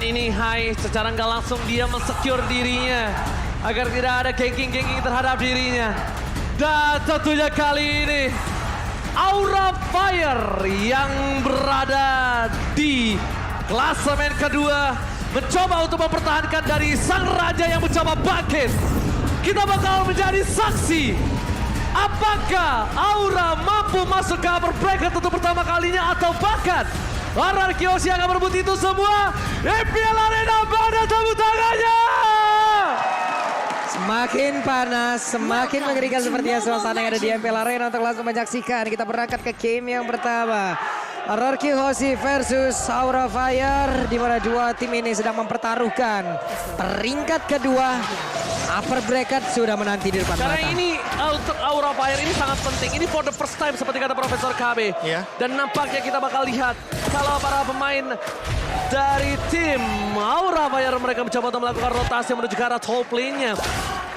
ini Hai secara nggak langsung dia mensecure dirinya. Agar tidak ada ganking-ganking terhadap dirinya. Dan tentunya kali ini Aura Fire yang berada di klasemen kedua mencoba untuk mempertahankan dari sang raja yang mencoba bangkit. Kita bakal menjadi saksi apakah Aura mampu masuk ke upper bracket untuk pertama kalinya atau bahkan RRQ Hoshi akan merebut itu semua. MPL Arena, mana tepuk tangannya? Semakin panas, semakin mengerikan sepertinya suasana yang ada di MPL Arena. Untuk langsung menyaksikan, kita berangkat ke game yang pertama. RRQ Hoshi versus Aura Fire, di mana dua tim ini sedang mempertaruhkan peringkat kedua. Upper bracket sudah menanti di depan mata. Karena ini untuk Aura Fire ini sangat penting. Ini for the first time seperti kata Profesor KB. Iya. Dan nampaknya kita bakal lihat kalau para pemain dari tim Aura Fire mereka mencoba untuk melakukan rotasi menuju ke arah top lane-nya.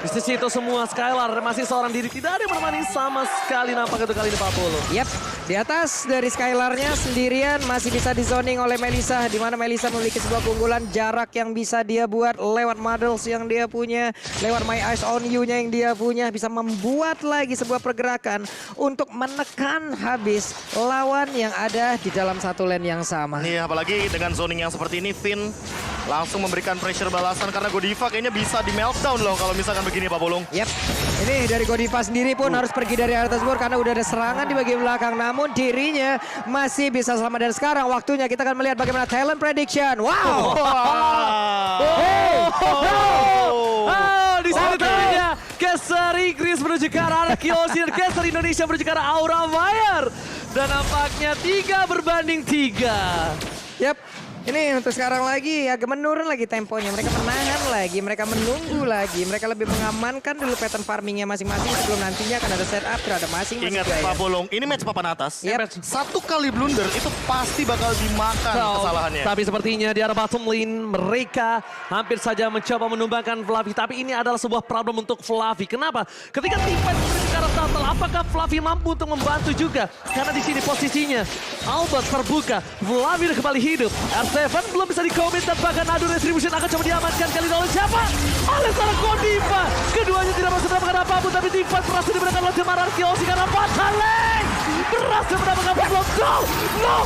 Di sisi itu semua Skylar masih seorang diri, tidak ada yang menemani sama sekali nampak itu kali ini Pak Polo. Yap, di atas dari Skylar-nya sendirian masih bisa di zoning oleh Melissa, di mana Melissa memiliki sebuah keunggulan jarak yang bisa dia buat lewat models yang dia punya, lewat My Eyes on You-nya yang dia punya, bisa membuat lagi sebuah pergerakan untuk menekan habis lawan yang ada di dalam satu lane yang sama. Iya, apalagi dengan zoning yang seperti ini, Finn langsung memberikan pressure balasan karena Godiva kayaknya bisa di meltdown loh kalau misalkan begini Pak Bolong. Yap, ini dari Godiva sendiri pun harus pergi dari Arthasburg karena udah ada serangan di bagian belakang. Namun dirinya masih bisa selamat, dan sekarang waktunya kita akan melihat bagaimana talent prediction. Wow! Di sini tentunya Geser Inggris menuju ke arah RRQ Hoshi dan Geser Indonesia menuju ke arah Aura Fire. Dan nampaknya 3-3. Yap. Ini untuk sekarang lagi agak menurun lagi temponya. Mereka menahan lagi, mereka menunggu lagi. Mereka lebih mengamankan dulu pattern farmingnya masing-masing sebelum nantinya akan ada setup terhadap masing-masing. Ingat player. Pak Bolong, ini match papan atas. Yep. Satu kali blunder itu pasti bakal dimakan kesalahannya. Tapi sepertinya di arah bottom lane mereka hampir saja mencoba menumbangkan Fluffy. Tapi ini adalah sebuah problem untuk Fluffy. Kenapa? Ketika tim fight menuju ke arah turtle, apakah Fluffy mampu untuk membantu juga? Karena di sini posisinya Albert terbuka, Fluffy udah kembali hidup. R7 belum bisa dikomit dan bahkan adu retribution akan coba diamankan kali ini oleh siapa? Oleh seorang Godiva. Keduanya tidak berhasil mendapatkan apapun, tapi tim fight berhasil diberikan oleh tim RRQ Hoshi karena Pataleng berhasil mendapatkan problem. No!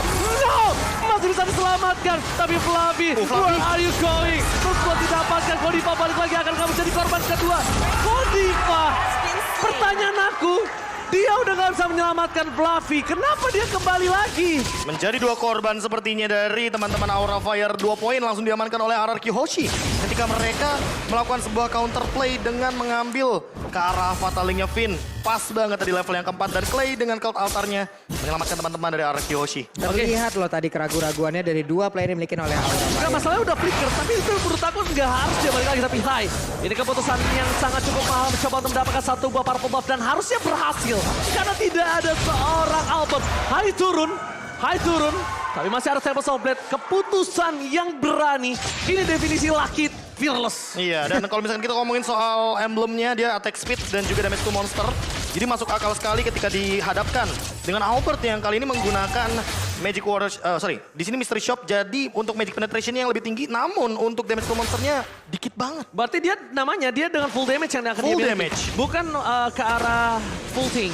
Masih bisa diselamatkan, tapi Fluffy, where are you going? Terus buat didapatkan, Godiva balik lagi akan kamu jadi korban kedua. Godiva, pertanyaan aku, dia udah gak bisa menyelamatkan Fluffy, kenapa dia kembali lagi? Menjadi dua korban sepertinya dari teman-teman Aura Fire. 2 poin langsung diamankan oleh RRQ Hoshi ketika mereka melakukan sebuah counterplay dengan mengambil ke arah fatalingnya Finn. Pas banget tadi level yang keempat, dan Clay dengan cult altarnya menyelamatkan teman-teman dari RRQ Hoshi. Terlihat loh tadi keraguan-raguannya dari dua player yang dimiliki oleh Aura. Enggak, masalahnya udah flicker, tapi itu menurut aku nggak harus dia balik lagi. Tapi Hai, ini keputusan yang sangat cukup mahal mencoba untuk mendapatkan satu buah purple buff dan harusnya berhasil. Karena tidak ada seorang Albert. Hai turun, tapi masih ada Tempest of Blade. Keputusan yang berani, ini definisi Lucky Fearless. Iya, dan kalau misalkan kita ngomongin soal emblemnya, dia attack speed dan juga damage to monster. Jadi masuk akal sekali ketika dihadapkan dengan Albert yang kali ini menggunakan Magic Warriors, di sini Mystery Shop. Jadi untuk Magic Penetration yang lebih tinggi, namun untuk damage to monsternya dikit banget. Berarti dia dengan full damage yang akan Full dia miliki. damage. Bukan ke arah full thing.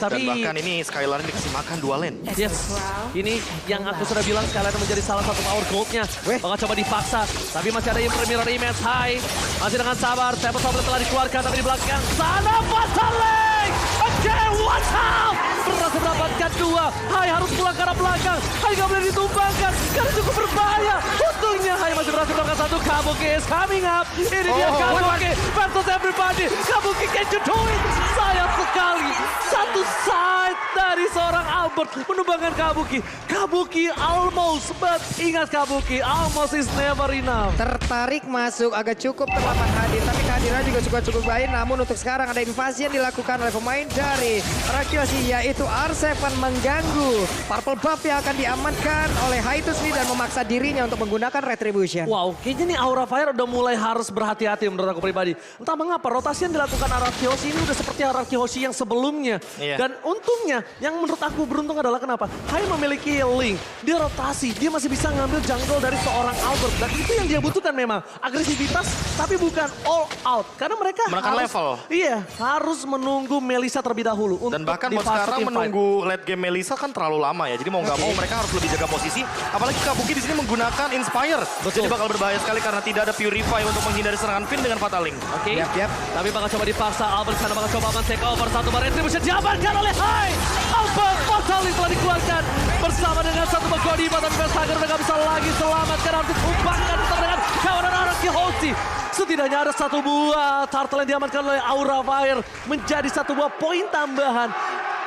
Dan bahkan ini Skylar dikasih makan 2 lane. Yes, ini yang aku sudah bilang Skylar menjadi salah satu power gold-nya. Bakal coba dipaksa, tapi masih ada mirror image. Hai, masih dengan sabar. Tempest of Blade telah dikeluarkan, tapi di belakang sana Pataleng. Oke, watch out! Berhasil mendapatkan 2. Hai harus pulang ke arah belakang. Hai gak boleh ditumbangkan karena cukup berbahaya. Untungnya Hai masih berhasil mendapatkan 1. Kabuki is coming up. Ini dia Kabuki versus everybody. Kabuki, can you do it? Sayang sekali. Satu side dari seorang Albert menumbangkan Kabuki. Kabuki almost, but ingat Kabuki, almost is never enough. Tertarik masuk agak cukup terlambat hadir, tapi kehadiran juga cukup baik. Namun untuk sekarang ada invasi yang dilakukan oleh pemain dari RRQ Hoshi, yaitu R7 mengganggu purple buff yang akan diamankan oleh Haitus nih dan memaksa dirinya untuk menggunakan retribution. Wow, kayaknya nih Aura Fire udah mulai harus berhati-hati menurut aku pribadi. Entah mengapa rotasi yang dilakukan Araki Hoshi ini udah seperti Araki Hoshi yang sebelumnya. Iya. Dan untungnya yang menurut aku beruntung adalah kenapa? Hai memiliki Link, dia rotasi, dia masih bisa ngambil jungle dari seorang Albert. Dan itu yang dia butuhkan memang, agresivitas tapi bukan all out. Karena mereka Menekan harus, level. Iya, harus menunggu Melissa terlebih dahulu. Dan untuk bahkan di buat fase sekarang teamfight. menunggu late game Melissa kan terlalu lama ya. Jadi mau nggak mau mereka harus lebih jaga posisi. Apalagi Kabuki di sini menggunakan Inspire. Betul. Jadi bakal berbahaya sekali karena tidak ada Purify untuk menghindari serangan Finn dengan Fataling. Oke, Yap. tapi bakal coba dipaksa. Albert sana bakal coba men-take over satu bar retribution diamankan oleh Hai. Albert Fataling telah dikeluarkan bersama dengan satu Begodi. Tapi Vestager udah gak bisa lagi selamatkan. Harus ditumbangkan bersama dengan kawanan Araki Hoshi. Setidaknya ada satu buah turtle yang diamankan oleh Aura Fire. Menjadi satu buah poin tambahan.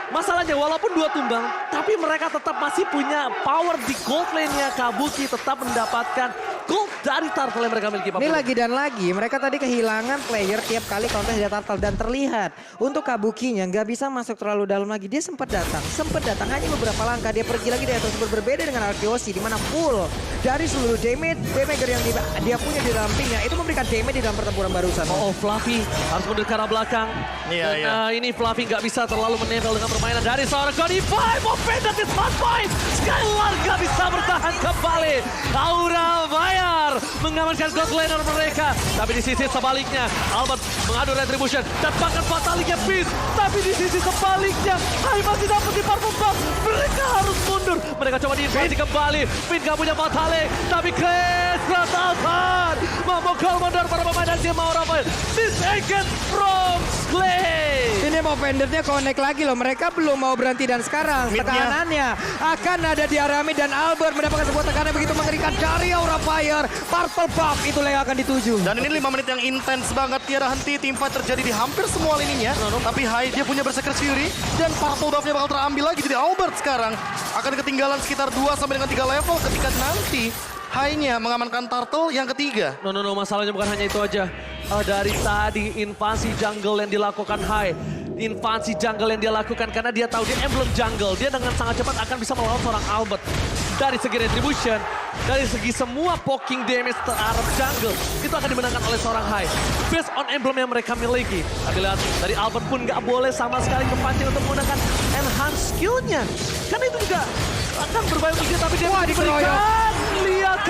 Masalahnya walaupun dua tumbang, tapi mereka tetap masih punya power di gold lane-nya. Kabuki tetap mendapatkan gold dari turtle yang mereka miliki. Ini lagi dan lagi, mereka tadi kehilangan player tiap kali counter ada turtle. Dan terlihat untuk Kabukinya nggak bisa masuk terlalu dalam lagi. Dia sempat datang hanya beberapa langkah. Dia pergi lagi dari atas, berbeda dengan Araki Hoshi di mana full dari seluruh damage yang dia punya di dalam timnya itu memberikan damage di dalam pertempuran barusan. Oh, Fluffy harus mundur ke arah belakang. Iya, Dan iya. ini Fluffy nggak bisa terlalu menempel dengan permainan dari seorang Cody 5. Offended di spot point. Skylar nggak bisa bertahan kembali. Aura Fire mengamankan gold laner mereka. Tapi di sisi sebaliknya, Albert mengadu retribution. Dan bahkan Fatalingnya Finn. Tapi di sisi sebaliknya, Hai masih dapat di purple buff. Mereka harus mundur. Mereka coba diinvasi kembali. Finn nggak punya Fatale. Tapi Chris Kratalsan memukul mundur para pemain dan tim Aura Fire. Disengage from Clay. Ini mau vendornya connect lagi loh. Mereka belum mau berhenti dan sekarang Mid-nya. tekanannya akan ada di Arami dan Albert mendapatkan sebuah tekanan begitu mengerikan dari Aura Fire. Purple buff itulah yang akan dituju. Dan ini 5 menit yang intens banget. Tiada henti, teamfight terjadi di hampir semua lininya. Tapi Hai dia punya Berserker Fury. Dan purple buff-nya bakal terambil lagi. Jadi Albert sekarang akan ketinggalan sekitar 2 sampai dengan 3 level ketika nanti Hai-nya mengamankan turtle yang ketiga. No, masalahnya bukan hanya itu aja. Dari tadi invasi jungle yang dilakukan Hai. Invasi jungle yang dia lakukan karena dia tahu dia emblem jungle. Dia dengan sangat cepat akan bisa melawan seorang Albert. Dari segi retribution, dari segi semua poking damage terhadap jungle, itu akan dimenangkan oleh seorang Hai. Based on emblem yang mereka miliki. Tapi lihat, dari Albert pun nggak boleh sama sekali kepancing untuk menggunakan enhance skill-nya. Karena itu juga akan berbahaya untuk dia, tapi dia diberikan. Lihat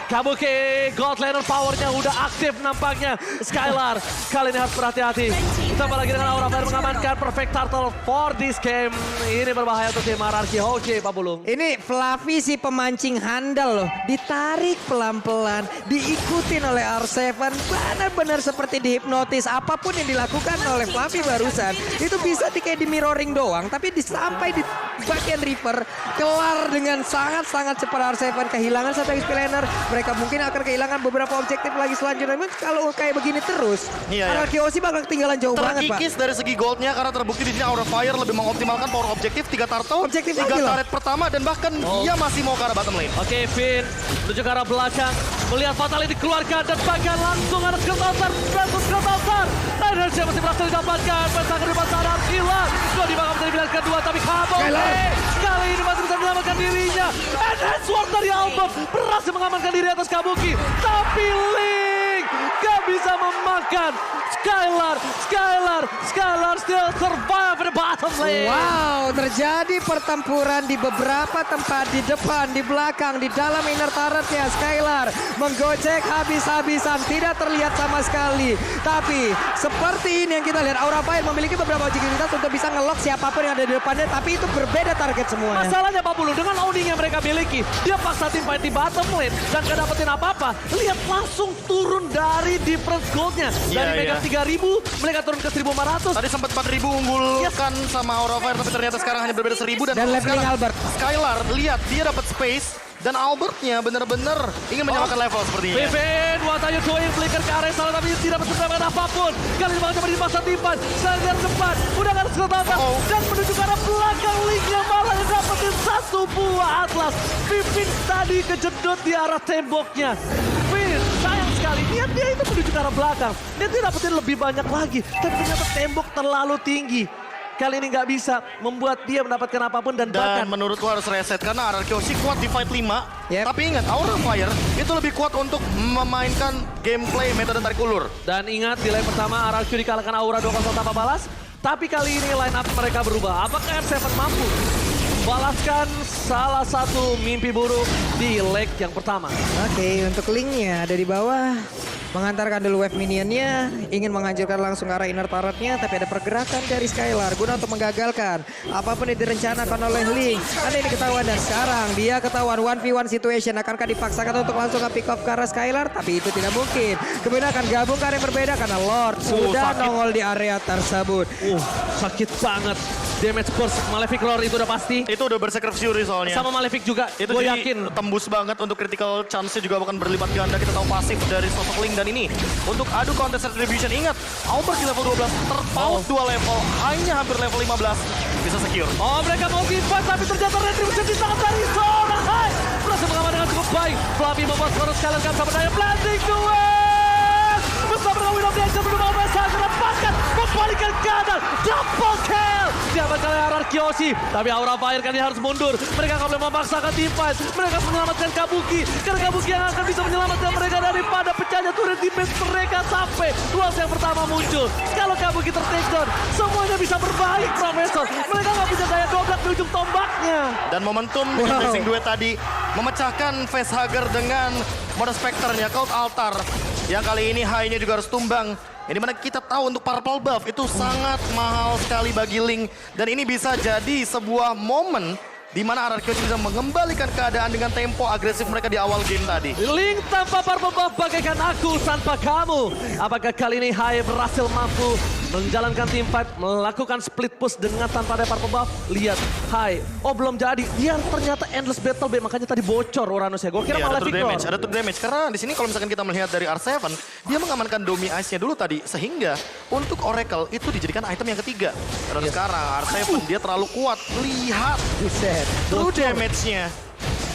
Kabuki, God Laner powernya udah aktif nampaknya. Skylar kali ini harus berhati-hati. Ditambah lagi dengan Aura Fire mengamankan perfect turtle for this game. Ini berbahaya untuk tim Araki Hoshi, Pak Bulung. Ini Fluffy si pemancing handal loh. Ditarik pelan-pelan, diikutin oleh R7. Benar-benar seperti dihipnotis. Apapun yang dilakukan oleh Fluffy barusan, itu bisa kayak di mirroring doang. Tapi sampai di bagian Reaper, kelar dengan sangat-sangat cepat R7. Kehilangan satu XP laner. Mereka mungkin akan kehilangan beberapa objektif lagi selanjutnya. Kalau kayak begini terus, Iya, iya. Araki Hoshi bakal ketinggalan jauh banget, Pak. Terkikis dari segi goldnya karena terbukti di sini Aura Fire lebih mengoptimalkan power objektif 3 turtle, Objektif 3 lagi loh. turret pertama dan bahkan dia masih mau ke arah bottom lane. Oke, Finn menuju ke arah belakang. Melihat Fatale dikeluarkan dan bahkan langsung ada Kratalsan versus Kratalsan. Energy masih berhasil didapatkan. Bersaker di pasaran hilang. Cody bakal menjadi pilihan kedua tapi Kabuki kali ini masih bisa menyelamatkan dirinya. And sword dari Albert berhasil mengamankan diri atas Kabuki. Tapi Link gak bisa memakan Skylar still survive in the bottom lane. Wow, terjadi pertempuran di beberapa tempat, di depan, di belakang, di dalam inner turretnya. Skylar menggocek habis-habisan, tidak terlihat sama sekali. Tapi seperti ini yang kita lihat, Aura Fire memiliki beberapa objektivitas untuk bisa ngelock siapapun yang ada di depannya, tapi itu berbeda target semuanya. Masalahnya Pak Bulu, dengan owning yang mereka miliki, dia paksa tim fight di bottom lane dan gak dapetin apa-apa. Lihat langsung turun dari difference goldnya. Dari Mega 3000, mereka turun ke 1500. Tadi sempat 4000 unggulkan sama Aura Fire tapi ternyata sekarang hanya berbeda 1000 Dan leveling sekarang Albert. Skylar lihat dia dapat space dan Albertnya benar-benar ingin menyamakan level sepertinya. Vivin, Watayu going flicker ke area sana tapi tidak mendapatkan apapun. Kali ini bakal coba dipaksa timpan. Selain depan, udah gak ada kesempatan. Dan menuju ke arah belakang Linknya malah yang dapetin satu buah Atlas. Vivin tadi kejedot di arah temboknya. Vivin, sayang sekali. Dia itu menuju ke arah belakang. Dia dapetin lebih banyak lagi. Tapi ternyata tembok terlalu tinggi. kali ini nggak bisa membuat dia mendapatkan apapun dan bahkan Dan menurutku harus reset karena RRQ sih kuat di fight 5. Yep. Tapi ingat, Aura Fire itu lebih kuat untuk memainkan gameplay metode tarik ulur. Dan ingat di line pertama RRQ dikalahkan Aura 2-0 tanpa balas. Tapi kali ini line up mereka berubah. Apakah R7 mampu balaskan salah satu mimpi buruk di leg yang pertama? Oke, untuk linknya ada di bawah. Mengantarkan dulu wave minionnya, ingin menghancurkan langsung ke arah inner turretnya, tapi ada pergerakan dari Skylar guna untuk menggagalkan apapun yang direncanakan oleh Link. Ada ini ketahuan dan sekarang dia ketahuan 1v1 situation. Akankah dipaksakan untuk langsung ke pick off ke arah Skylar? Tapi itu tidak mungkin. Kemudian akan gabung ke area yang berbeda karena Lord sudah sakit. nongol di area tersebut. Sakit banget. Damage burst Malefic Roar itu udah pasti. Itu udah Berserker Fury soalnya. Sama Malefic juga, Itu gue jadi yakin. tembus banget untuk critical chance-nya juga akan berlipat ganda. Kita tahu pasif dari sosok Link dan ini. Untuk adu contest retribution, ingat. Auber di level 12, terpaut 2 level, hanya hampir level 15. Bisa secure. Oh, mereka mau give tapi ternyata retribution di tangan dari seorang Hai. Berhasil mengaman dengan cukup baik. Fluffy membuat Horus kalian kan sama daya blending duel. Bersama dengan Widow Danger menunggu Mesa mendapatkan membalikkan kanan. Double kill. Diamankan oleh Ararkiosi. Tapi Aura Fire kali ini harus mundur. Mereka akan boleh memaksakan team fight. Mereka harus menyelamatkan Kabuki. Karena Kabuki yang akan bisa menyelamatkan mereka daripada pecahnya turret defense mereka sampai duels yang pertama muncul. Kalau Kabuki ter-takedown, semuanya bisa berbalik, Profesor. Mereka nggak punya daya dobrak di ujung tombaknya. Dan momentum di Blazing Duet tadi memecahkan facehugger dengan mode Spectre-nya, Cult Altar. Yang kali ini high-nya juga harus tumbang. Yang dimana kita tahu untuk purple buff itu sangat mahal sekali bagi Link. Dan ini bisa jadi sebuah momen di mana RRQ bisa mengembalikan keadaan dengan tempo agresif mereka di awal game tadi. Link tanpa purple buff bagaikan aku tanpa kamu. Apakah kali ini Hai berhasil mampu menjalankan team fight, melakukan split push dengan tanpa ada purple buff? Lihat, Hai, oh belum jadi. Dia ternyata endless battle bay, makanya tadi bocor Uranus ya. Gue kira malah Victor. Ada true damage. Karena di sini kalau misalkan kita melihat dari R7, dia mengamankan Domi Ice-nya dulu tadi. Sehingga untuk Oracle itu dijadikan item yang ketiga. Dan sekarang R7 dia terlalu kuat. Lihat Buset. true damage-nya.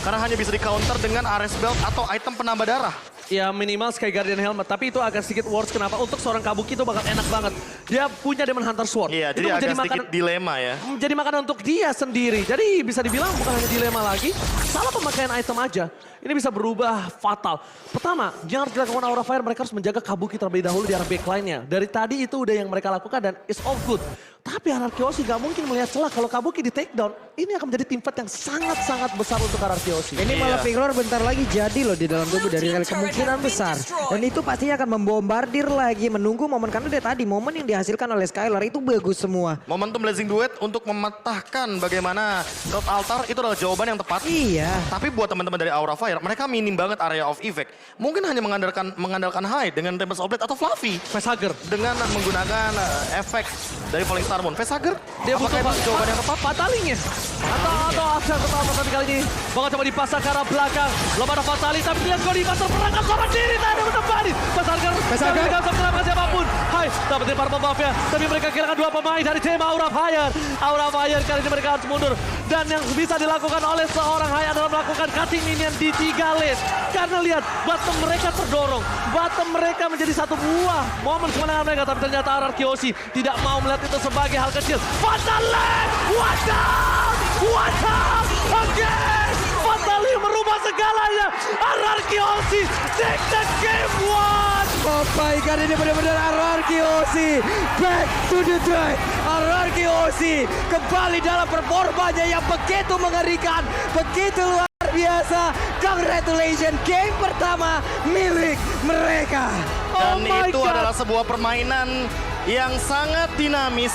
Karena hanya bisa di-counter dengan Ares Belt atau item penambah darah. Ya minimal Sky Guardian Helmet, tapi itu agak sedikit worse. Kenapa? Untuk seorang Kabuki itu bakal enak banget. Dia punya Demon Hunter Sword. Iya, itu jadi agak menjadi sedikit dilema ya. menjadi makanan untuk dia sendiri. Jadi bisa dibilang bukan hanya dilema lagi, salah pemakaian item aja. Ini bisa berubah fatal. Pertama, yang harus dilakukan Aura Fire, mereka harus menjaga Kabuki terlebih dahulu di arah backline-nya. Dari tadi itu udah yang mereka lakukan dan it's all good. Tapi Ararkiosi gak mungkin melihat celah kalau Kabuki di take down. Ini akan menjadi tim fight yang sangat-sangat besar untuk Ararkiosi. Ini Iya. malah Piglor bentar lagi jadi loh di dalam tubuh dari kemungkinan besar. Dan itu pastinya akan membombardir lagi, menunggu momen. Karena dari tadi momen yang dihasilkan oleh Skylar itu bagus semua. Momentum Blazing Duet untuk mematahkan bagaimana Cult Altar itu adalah jawaban yang tepat. Iya. Tapi buat teman-teman dari Aura Fire, mereka minim banget area of effect. Mungkin hanya mengandalkan High dengan Tempest of Blade atau Fluffy. Facehugger. Dengan menggunakan efek dari Falling Star Moon. Facehugger, Dia apakah butuh itu jawaban yang tepat? Fatalingnya. Atau Aksan pertama tapi kali ini bakal coba dipasang ke arah belakang. Belum ada Fatali tapi lihat Godiva terperangkap sama diri tadi kembali. Facehugger. Facehugger. Tidak bisa menyelamatkan siapapun. Hai, dapetin purple buff ya. Tapi mereka kehilangan dua pemain dari tim Aura Fire. Aura Fire kali ini mereka harus mundur. Dan yang bisa dilakukan oleh seorang Hai adalah melakukan cutting minion di 3 lane. Karena lihat, bottom mereka terdorong. Bottom mereka menjadi satu buah momen kemenangan mereka. Tapi ternyata Ararkiosi tidak mau melihat itu sebagai hal kecil. Fatal lane! What up? What up? Again! Fatali merubah segalanya. Ararkiosi take the game one! Oh my God, ini benar-benar Ararkiosi back to the day. Ararkiosi kembali dalam performanya yang begitu mengerikan, begitu luar biasa. Congratulations, game pertama milik mereka. Dan Oh my itu God. adalah sebuah permainan yang sangat dinamis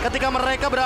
ketika mereka berada